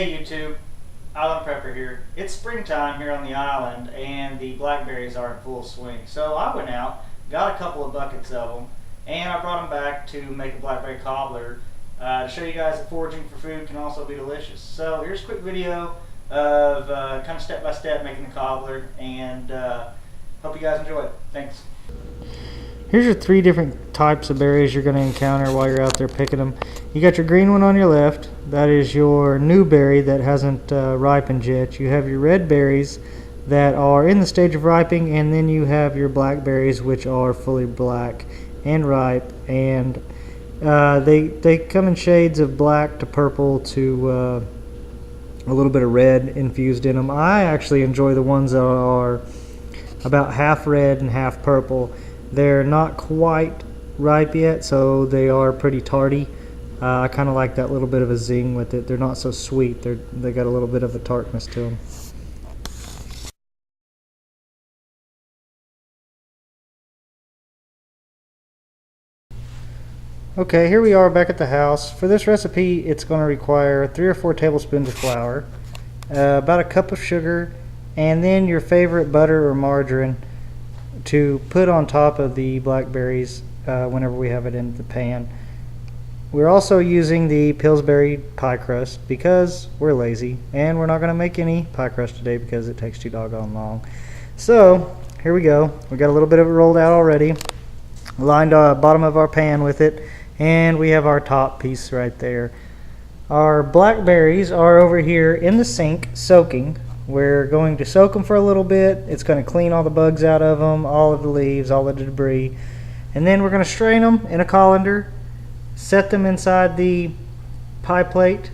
Hey YouTube, Island Prepper here. It's springtime here on the island and the blackberries are in full swing. So I went out, got a couple of buckets of them, and I brought them back to make a blackberry cobbler to show you guys that foraging for food can also be delicious. So here's a quick video of kind of step by step making the cobbler, and hope you guys enjoy it. Thanks. Here's your three different types of berries you're going to encounter while you're out there picking them. You got your green one on your left. That is your new berry that hasn't ripened yet. You have your red berries that are in the stage of ripening, and then you have your blackberries which are fully black and ripe. And they come in shades of black to purple to a little bit of red infused in them. I actually enjoy the ones that are about half red and half purple. They're not quite ripe yet, so they are pretty tardy. I kind of like that little bit of a zing with it. They're not so sweet. They got a little bit of a tartness to them. Okay, here we are back at the house. For this recipe, it's going to require 3 or 4 tablespoons of flour, about a cup of sugar, and then your favorite butter or margarine to put on top of the blackberries whenever we have it in the pan. We're also using the Pillsbury pie crust because we're lazy, and we're not going to make any pie crust today because it takes too doggone long. So here we go. We got a little bit of it rolled out already. Lined the bottom of our pan with it, and we have our top piece right there. Our blackberries are over here in the sink soaking. We're going to soak them for a little bit. It's going to clean all the bugs out of them, all of the leaves, all of the debris. And then we're going to strain them in a colander, set them inside the pie plate,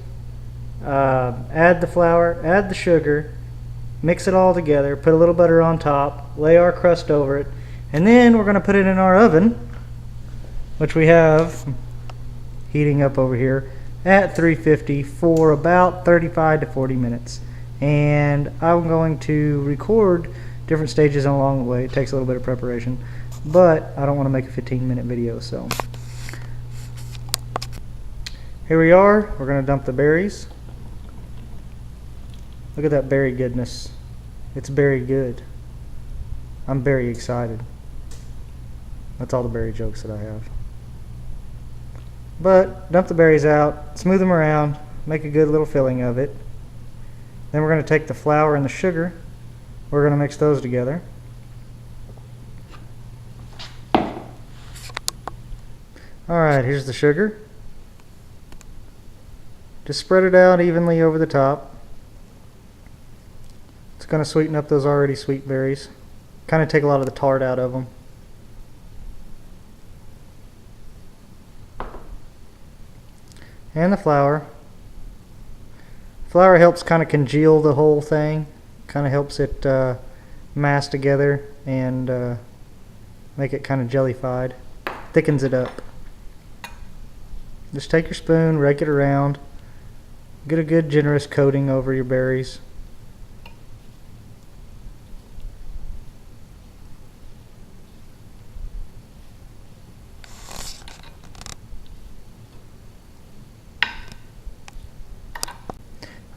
add the flour, add the sugar, mix it all together, put a little butter on top, lay our crust over it, and then we're going to put it in our oven, which we have heating up over here at 350 for about 35 to 40 minutes. And I'm going to record different stages along the way. It takes a little bit of preparation, but I don't want to make a 15-minute video, so here we are. We're going to dump the berries. Look at that berry goodness. It's very good. I'm very excited. That's all the berry jokes that I have. But dump the berries out, smooth them around, make a good little filling of it. Then we're going to take the flour and the sugar. We're going to mix those together. Alright, here's the sugar. Just spread it out evenly over the top. It's going to sweeten up those already sweet berries. Kind of take a lot of the tart out of them. And the flour. Flour helps kind of congeal the whole thing, kind of helps it mass together and make it kind of jellified, thickens it up. Just take your spoon, rake it around, get a good generous coating over your berries.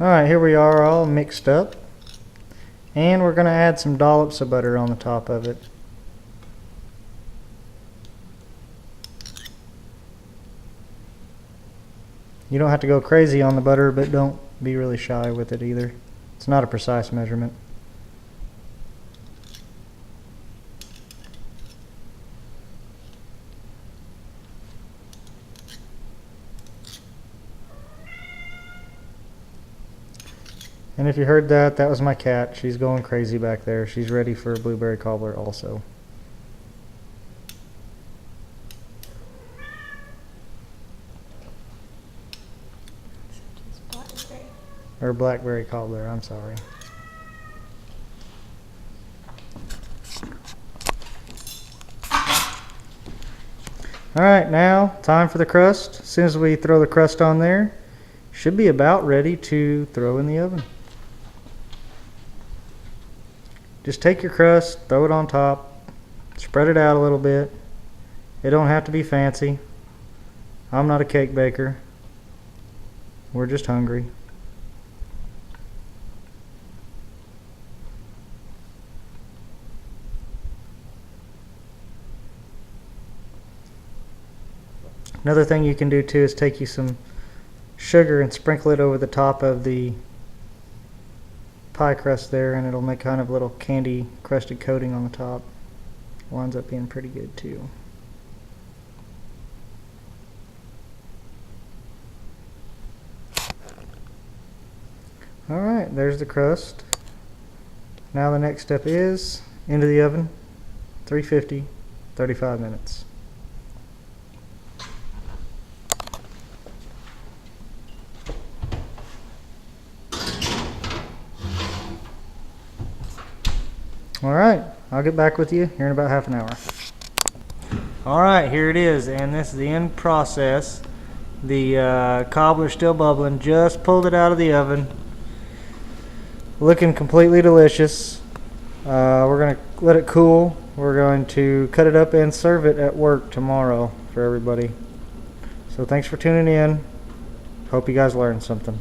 Alright, here we are all mixed up, and we're going to add some dollops of butter on the top of it. You don't have to go crazy on the butter, but don't be really shy with it either. It's not a precise measurement. And if you heard that, that was my cat. She's going crazy back there. She's ready for a blueberry cobbler also. Or blackberry cobbler, I'm sorry. Alright, now time for the crust. As soon as we throw the crust on there, should be about ready to throw in the oven. Just take your crust, throw it on top, spread it out a little bit. It don't have to be fancy. I'm not a cake baker. We're just hungry. Another thing you can do too is take you some sugar and sprinkle it over the top of the pie crust there, and it'll make kind of a little candy crusted coating on the top. Winds up being pretty good too. Alright, there's the crust. Now the next step is into the oven, 350, 35 minutes. Alright, I'll get back with you here in about half an hour. Alright, here it is, and this is the end process. The cobbler's still bubbling, just pulled it out of the oven. Looking completely delicious. We're going to let it cool. We're going to cut it up and serve it at work tomorrow for everybody. So thanks for tuning in. Hope you guys learned something.